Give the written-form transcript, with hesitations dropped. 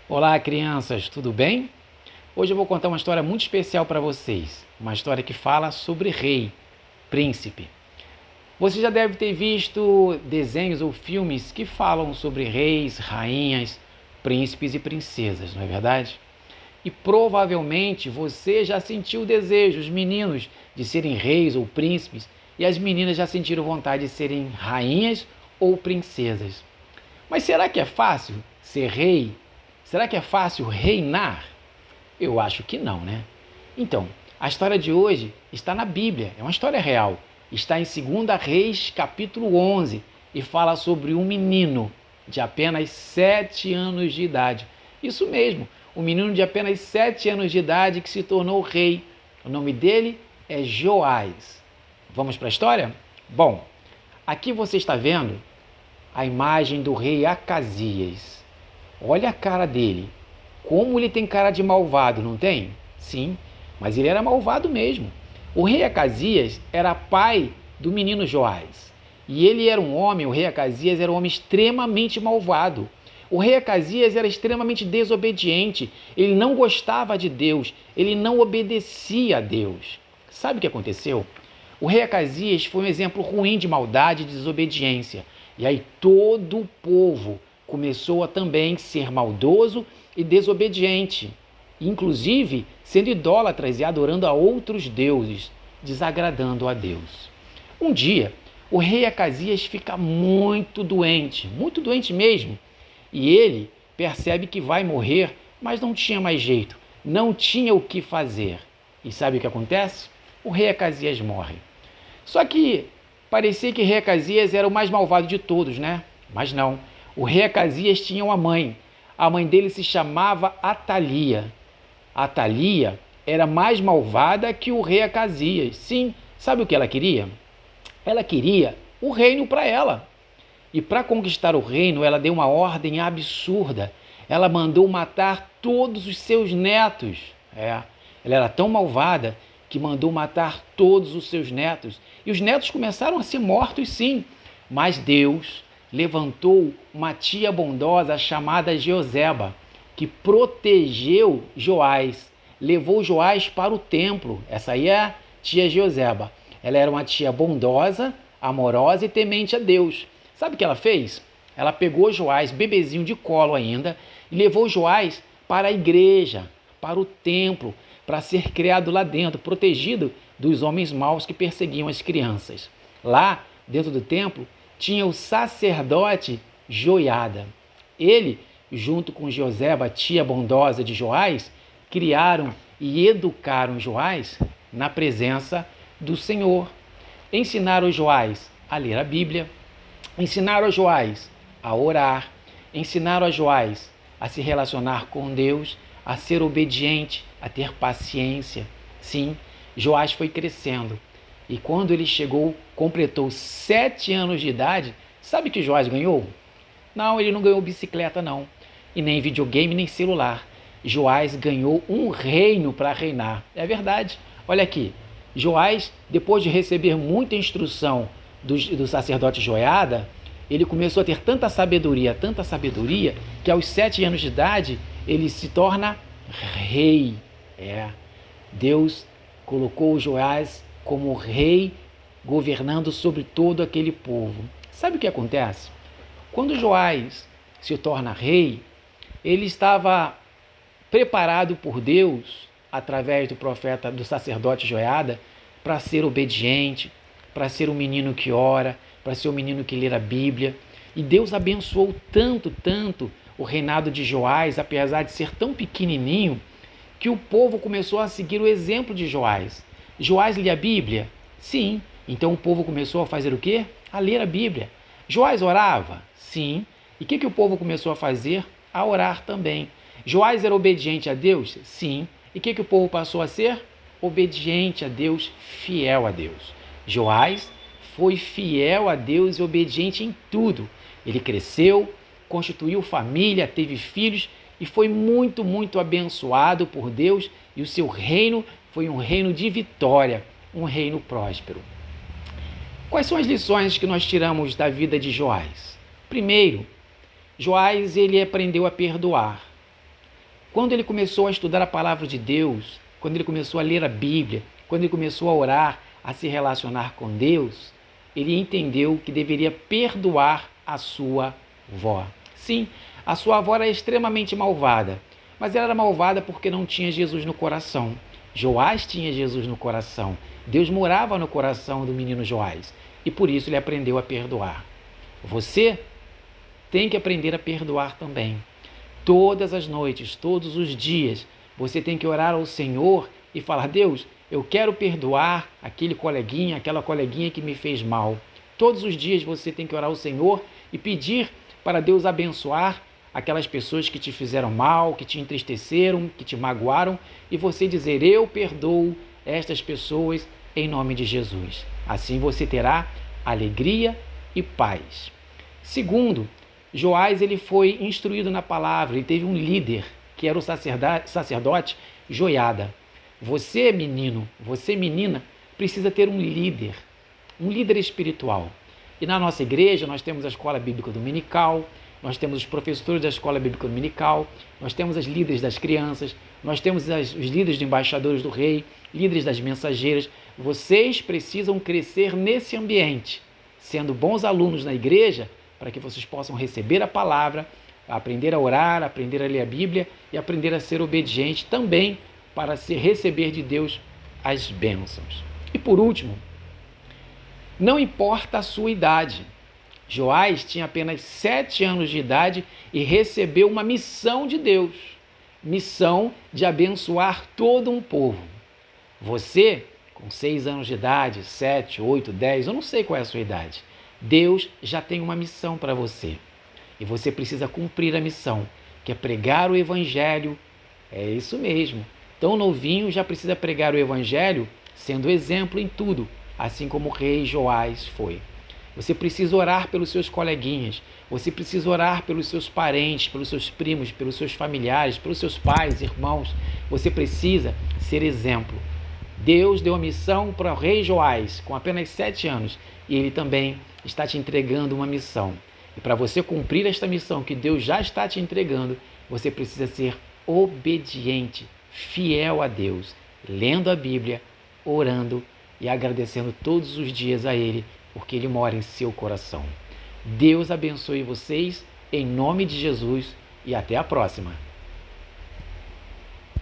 Olá, crianças, tudo bem? Hoje eu vou contar uma história muito especial para vocês. Uma história que fala sobre rei, príncipe. Você já deve ter visto desenhos ou filmes que falam sobre reis, rainhas, príncipes e princesas, não é verdade? E provavelmente você já sentiu o desejo, os meninos, de serem reis ou príncipes, e as meninas já sentiram vontade de serem rainhas ou princesas. Mas será que é fácil ser rei? Será que é fácil reinar? Eu acho que não, né? Então, a história de hoje está na Bíblia, é uma história real. Está em 2 Reis, capítulo 11, e fala sobre um menino de apenas 7 anos de idade. Isso mesmo, um menino de apenas 7 anos de idade que se tornou rei. O nome dele é Joás. Vamos para a história? Bom, aqui você está vendo a imagem do rei Acasias. Olha a cara dele. Como ele tem cara de malvado, não tem? Sim, mas ele era malvado mesmo. O rei Acasias era pai do menino Joás. E ele era um homem, o rei Acasias era um homem extremamente malvado. O rei Acasias era extremamente desobediente. Ele não gostava de Deus. Ele não obedecia a Deus. Sabe o que aconteceu? O rei Acasias foi um exemplo ruim de maldade e desobediência. E aí todo o povo começou a também ser maldoso e desobediente, inclusive sendo idólatras e adorando a outros deuses, desagradando a Deus. Um dia, o rei Acasias fica muito doente mesmo, e ele percebe que vai morrer, mas não tinha mais jeito, não tinha o que fazer. E sabe o que acontece? O rei Acasias morre. Só que parecia que rei Acasias era o mais malvado de todos, né? Mas não. O rei Acasias tinha uma mãe. A mãe dele se chamava Atalia. Atalia era mais malvada que o rei Acasias. Sim, sabe o que ela queria? Ela queria o reino para ela. E para conquistar o reino, ela deu uma ordem absurda. Ela mandou matar todos os seus netos. Ela era tão malvada que mandou matar todos os seus netos. E os netos começaram a ser mortos, sim. Mas Deus levantou uma tia bondosa chamada Jeoseba, que protegeu Joás, levou Joás para o templo. Essa aí é a tia Jeoseba. Ela era uma tia bondosa, amorosa e temente a Deus. Sabe o que ela fez? Ela pegou Joás, bebezinho de colo ainda, e levou Joás para a igreja, para o templo, para ser criado lá dentro, protegido dos homens maus que perseguiam as crianças. Lá, dentro do templo, tinha o sacerdote Joiada. Ele, junto com Joseba, tia bondosa de Joás, criaram e educaram Joás na presença do Senhor. Ensinaram Joás a ler a Bíblia, ensinaram a Joás a orar, ensinaram a Joás a se relacionar com Deus, a ser obediente, a ter paciência. Sim, Joás foi crescendo. E quando ele completou 7 anos de idade, sabe que Joás ganhou? Não, ele não ganhou bicicleta não, e nem videogame, nem celular. Joás ganhou um reino para reinar. É verdade. Olha aqui, Joás, depois de receber muita instrução do sacerdote Joiada, ele começou a ter tanta sabedoria, que aos 7 anos de idade ele se torna rei. Deus colocou Joás como rei, governando sobre todo aquele povo. Sabe o que acontece? Quando Joás se torna rei, ele estava preparado por Deus, através do profeta, do sacerdote Joiada, para ser obediente, para ser um menino que ora, para ser um menino que lê a Bíblia. E Deus abençoou tanto o reinado de Joás, apesar de ser tão pequenininho, que o povo começou a seguir o exemplo de Joás. Joás lia a Bíblia? Sim. Então o povo começou a fazer o quê? A ler a Bíblia. Joás orava? Sim. E o que o povo começou a fazer? A orar também. Joás era obediente a Deus? Sim. E o que o povo passou a ser? Obediente a Deus, fiel a Deus. Joás foi fiel a Deus e obediente em tudo. Ele cresceu, constituiu família, teve filhos e foi muito abençoado por Deus, e o seu reino foi um reino de vitória, um reino próspero. Quais são as lições que nós tiramos da vida de Joás? Primeiro, Joás ele aprendeu a perdoar. Quando ele começou a estudar a palavra de Deus, quando ele começou a ler a Bíblia, quando ele começou a orar, a se relacionar com Deus, ele entendeu que deveria perdoar a sua avó. Sim, a sua avó era extremamente malvada, mas ela era malvada porque não tinha Jesus no coração. Joás tinha Jesus no coração. Deus morava no coração do menino Joás e por isso ele aprendeu a perdoar. Você tem que aprender a perdoar também. Todas as noites, todos os dias, você tem que orar ao Senhor e falar: Deus, eu quero perdoar aquele coleguinha, aquela coleguinha que me fez mal. Todos os dias você tem que orar ao Senhor e pedir para Deus abençoar aquelas pessoas que te fizeram mal, que te entristeceram, que te magoaram, e você dizer: eu perdoo estas pessoas em nome de Jesus. Assim você terá alegria e paz. Segundo, Joás ele foi instruído na palavra, ele teve um líder, que era o sacerdote Joiada. Você, menino, você, menina, precisa ter um líder espiritual. E na nossa igreja nós temos a escola bíblica dominical, nós temos os professores da escola bíblica dominical, nós temos as líderes das crianças, nós temos os líderes de embaixadores do rei, líderes das mensageiras. Vocês precisam crescer nesse ambiente, sendo bons alunos na igreja, para que vocês possam receber a palavra, aprender a orar, aprender a ler a Bíblia e aprender a ser obediente também para receber de Deus as bênçãos. E por último, não importa a sua idade. Joás tinha apenas 7 anos de idade e recebeu uma missão de Deus, missão de abençoar todo um povo. Você, com 6 anos de idade, 7, 8, 10, eu não sei qual é a sua idade, Deus já tem uma missão para você. E você precisa cumprir a missão, que é pregar o Evangelho. É isso mesmo. Tão novinho já precisa pregar o Evangelho, sendo exemplo em tudo, assim como o rei Joás foi. Você precisa orar pelos seus coleguinhas, você precisa orar pelos seus parentes, pelos seus primos, pelos seus familiares, pelos seus pais, irmãos. Você precisa ser exemplo. Deus deu a missão para o rei Joás, com apenas 7 anos, e ele também está te entregando uma missão. E para você cumprir esta missão que Deus já está te entregando, você precisa ser obediente, fiel a Deus, lendo a Bíblia, orando e agradecendo todos os dias a Ele, porque Ele mora em seu coração. Deus abençoe vocês, em nome de Jesus, e até a próxima.